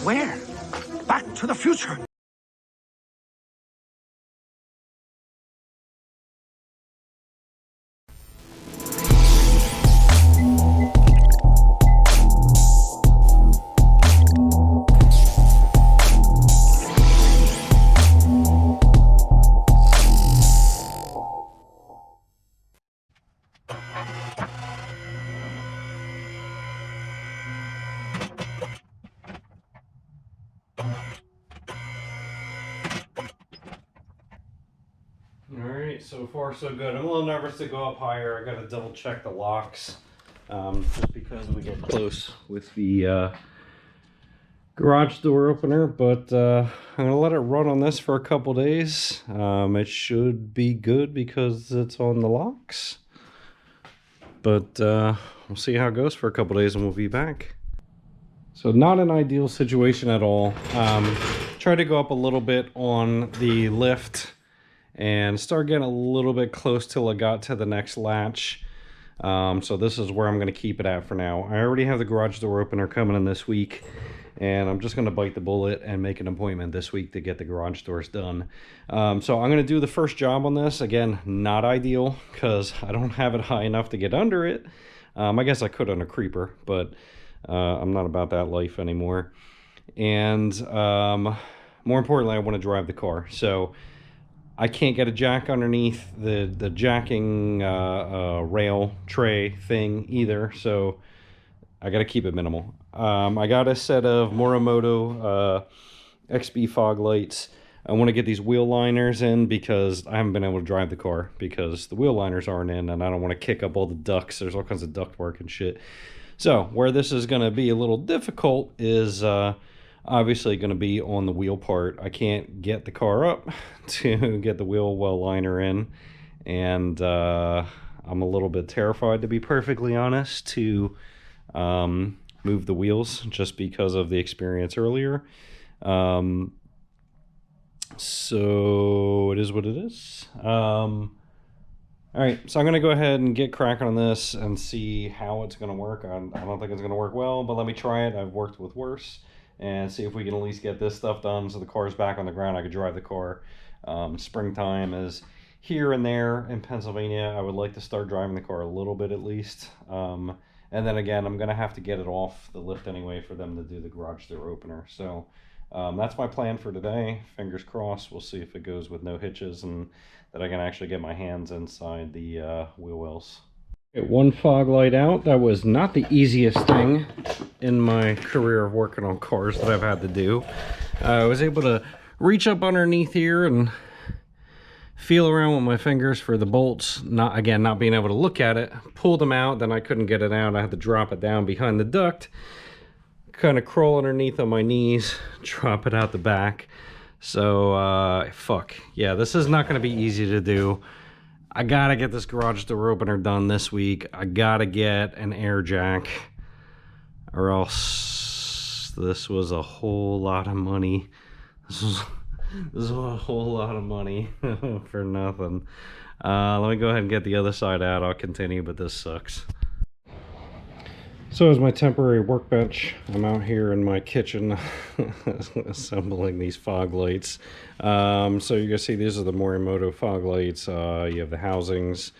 Where? Back to the future. Alright, so far so good. I'm a little nervous to go up higher. I gotta double check the locks, just because we get close with the garage door opener, but I'm gonna let it run on this for a couple days. It should be good because it's on the locks, but we'll see how it goes for a couple days and we'll be back. So not an ideal situation at all. Try to go up a little bit on the lift and start getting a little bit close till I got to the next latch. So this is where I'm going to keep it at for now. I already have the garage door opener coming in this week, and I'm just going to bite the bullet and make an appointment this week to get the garage doors done. So I'm going to do the first job on this. Again, not ideal because I don't have it high enough to get under it. I guess I could on a creeper, but I'm not about that life anymore. And more importantly, I want to drive the car. So I can't get a jack underneath the jacking rail tray thing either, so I got to keep it minimal. I got a set of Morimoto XB Foglights. I want to get these wheel liners in because I haven't been able to drive the car because the wheel liners aren't in, and I don't want to kick up all the ducts. There's all kinds of duct work and shit. So where this is going to be a little difficult is obviously going to be on the wheel part. I can't get the car up to get the wheel well liner in, and I'm a little bit terrified, to be perfectly honest, to move the wheels just because of the experience earlier. So it is what it is. Alright, so I'm going to go ahead and get cracking on this and see how it's going to work. I don't think it's going to work well, but let me try it. I've worked with worse. And see if we can at least get this stuff done so the car's back on the ground. I could drive the car. Springtime is here and there in Pennsylvania. I would like to start driving the car a little bit at least. And then again, I'm going to have to get it off the lift anyway for them to do the garage door opener. So that's my plan for today. Fingers crossed. We'll see if it goes with no hitches and that I can actually get my hands inside the wheel wells. Get one fog light out. That was not the easiest thing in my career of working on cars that I've had to do. I was able to reach up underneath here and feel around with my fingers for the bolts. Not being able to look at it. Pulled them out, then I couldn't get it out. I had to drop it down behind the duct, kind of crawl underneath on my knees, drop it out the back. So fuck yeah, this is not going to be easy to do. I gotta get this garage door opener done this week. I gotta get an air jack, or else this was a whole lot of money. This was a whole lot of money for nothing. Let me go ahead and get the other side out. I'll continue, but this sucks. So as my temporary workbench, I'm out here in my kitchen assembling these fog lights. So you can see these are the Morimoto fog lights. You have the housings.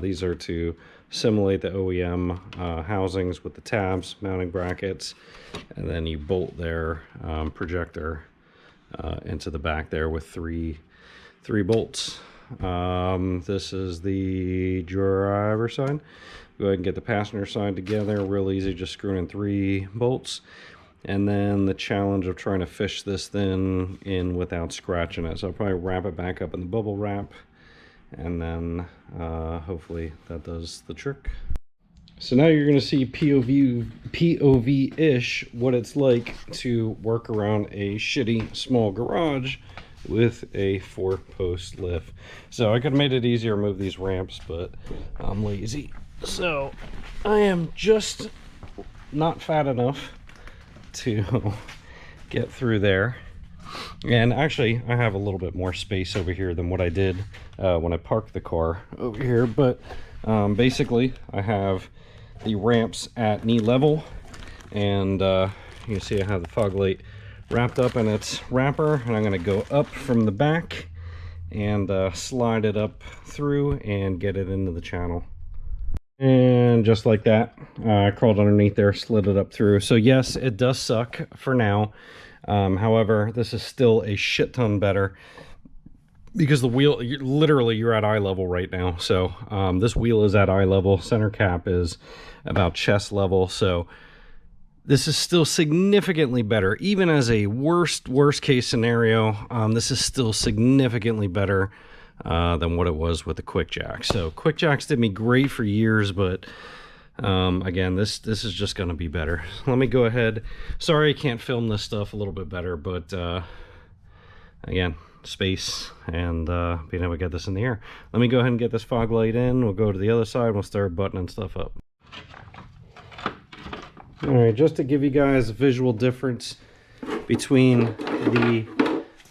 These are to simulate the OEM housings with the tabs, mounting brackets, and then you bolt their projector into the back there with three bolts. This is the driver's side. Go ahead and get the passenger side together. Real easy, just screwing in 3 bolts. And then the challenge of trying to fish this thing in without scratching it. So I'll probably wrap it back up in the bubble wrap. And then hopefully that does the trick. So now you're going to see POV-ish what it's like to work around a shitty small garage with a 4-post lift. So I could have made it easier to move these ramps, but I'm lazy. So I am just not fat enough to get through there. And actually I have a little bit more space over here than what I did when I parked the car over here. But basically I have the ramps at knee level, and You can see I have the fog light wrapped up in its wrapper, and I'm going to go up from the back and slide it up through and get it into the channel. And just like that, I crawled underneath there, slid it up through. So yes, it does suck for now. However, this is still a shit ton better because the wheel, you're at eye level right now. So this wheel is at eye level. Center cap is about chest level. So this is still significantly better. Even as a worst case scenario, this is still significantly better than what it was with the quick jack. So quick jacks did me great for years, but again, this is just going to be better. Let me go ahead. Sorry I can't film this stuff a little bit better, but again, space and being able to get this in the air. Let me go ahead and get this fog light in. We'll go to the other side. We'll start buttoning stuff up. All right, just to give you guys a visual difference between the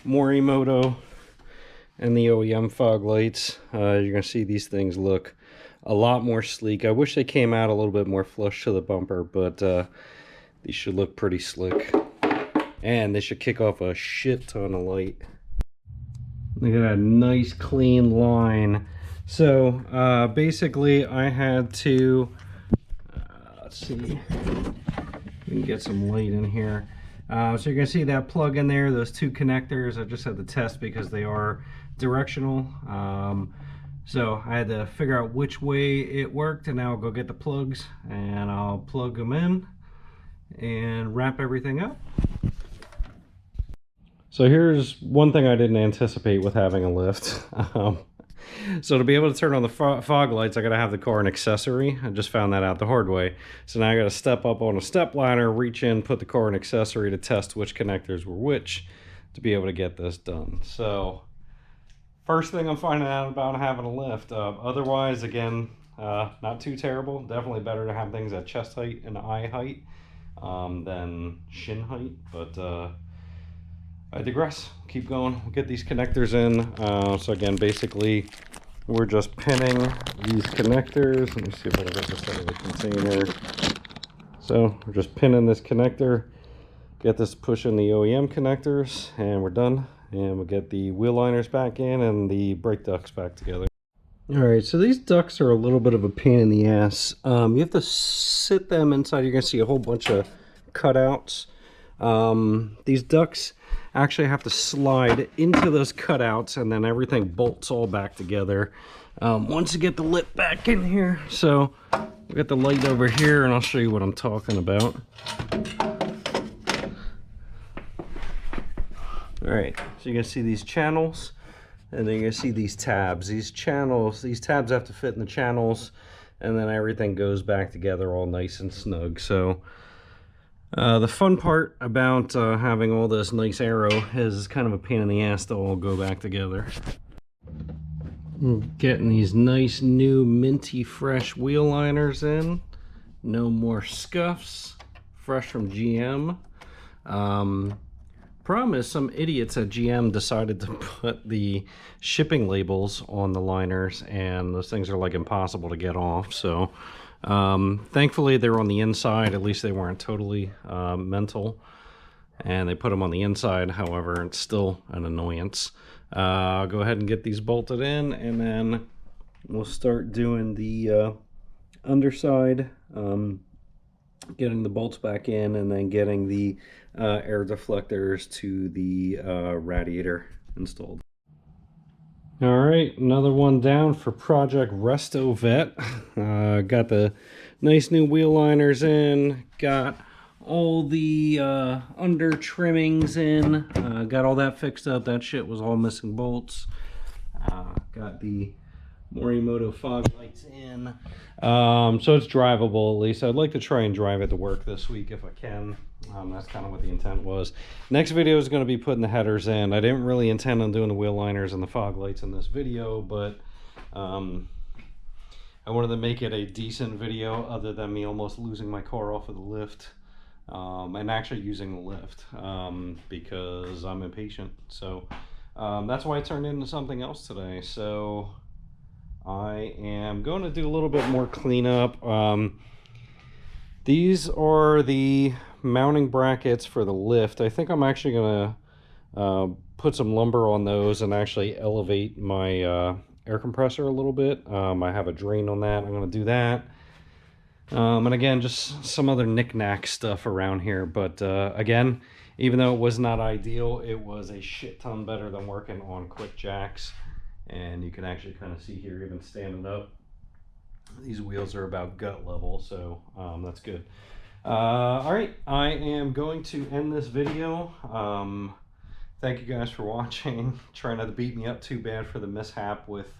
Morimoto and the OEM fog lights, you're gonna see these things look a lot more sleek. I wish they came out a little bit more flush to the bumper, but these should look pretty slick, and they should kick off a shit ton of light. Look at that nice clean line. So basically I had to let's see, we can get some light in here. So you're gonna see that plug in there, those two connectors. I just had to test because they are directional. So I had to figure out which way it worked, and now I'll go get the plugs and I'll plug them in and wrap everything up. So here's one thing I didn't anticipate with having a lift. So to be able to turn on the fog lights, I gotta have the car an accessory. I just found that out the hard way. So now I gotta step up on a step ladder, reach in, put the car in accessory to test which connectors were which to be able to get this done. So first thing I'm finding out about having a lift. Otherwise, again, not too terrible. Definitely better to have things at chest height and eye height than shin height, but I digress. Keep going. We'll get these connectors in. So again, basically, we're just pinning these connectors. Let me see if I can get this out of the container. So we're just pinning this connector, get this push in the OEM connectors, and we're done. And we'll get the wheel liners back in and the brake ducts back together. All right, so these ducts are a little bit of a pain in the ass. You have to sit them inside. You're gonna see a whole bunch of cutouts. These ducts actually have to slide into those cutouts, and then everything bolts all back together once you get the lip back in here. So we got the light over here, and I'll show you what I'm talking about. All right, so you're gonna see these channels, and then you're gonna see these tabs. These tabs have to fit in the channels, and then everything goes back together all nice and snug. So the fun part about having all this nice aero is kind of a pain in the ass to all go back together. Getting these nice new minty fresh wheel liners in. No more scuffs. Fresh from GM. Problem is some idiots at GM decided to put the shipping labels on the liners, and those things are like impossible to get off. So thankfully they're on the inside. At least they weren't totally mental, and they put them on the inside. However, it's still an annoyance. I'll go ahead and get these bolted in, and then we'll start doing the underside, getting the bolts back in, and then getting the air deflectors to the radiator installed. All right, another one down for Project Resto Vet. Got the nice new wheel liners in, got all the under trimmings in, got all that fixed up. That shit was all missing bolts. Got the Morimoto fog lights in, so it's drivable at least. I'd like to try and drive it to work this week if I can. That's kind of what the intent was. Next video is going to be putting the headers in. I didn't really intend on doing the wheel liners and the fog lights in this video, but I wanted to make it a decent video other than me almost losing my car off of the lift, and actually using the lift because I'm impatient. So that's why I turned into something else today. So I am going to do a little bit more cleanup. These are the mounting brackets for the lift. I think I'm actually gonna put some lumber on those and actually elevate my air compressor a little bit. I have a drain on that. I'm gonna do that. And again, just some other knick-knack stuff around here. But again, even though it was not ideal, it was a shit ton better than working on quick jacks. And you can actually kind of see here, even standing up, these wheels are about gut level, so that's good. All right, I am going to end this video. Thank you guys for watching. Try not to beat me up too bad for the mishap with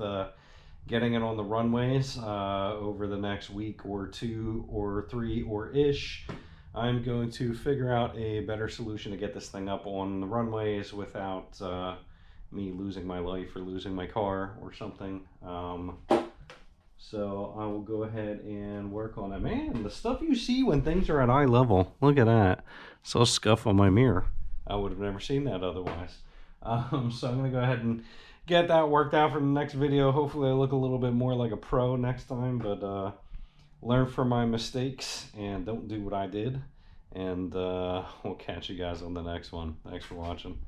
getting it on the runways over the next week or 2 or 3 or ish. I'm going to figure out a better solution to get this thing up on the runways without me losing my life or losing my car or something. So I will go ahead and work on it. Man, the stuff you see when things are at eye level. Look at that. So scuff on my mirror. I would have never seen that otherwise. So I'm going to go ahead and get that worked out for the next video. Hopefully I look a little bit more like a pro next time. But learn from my mistakes and don't do what I did. And we'll catch you guys on the next one. Thanks for watching.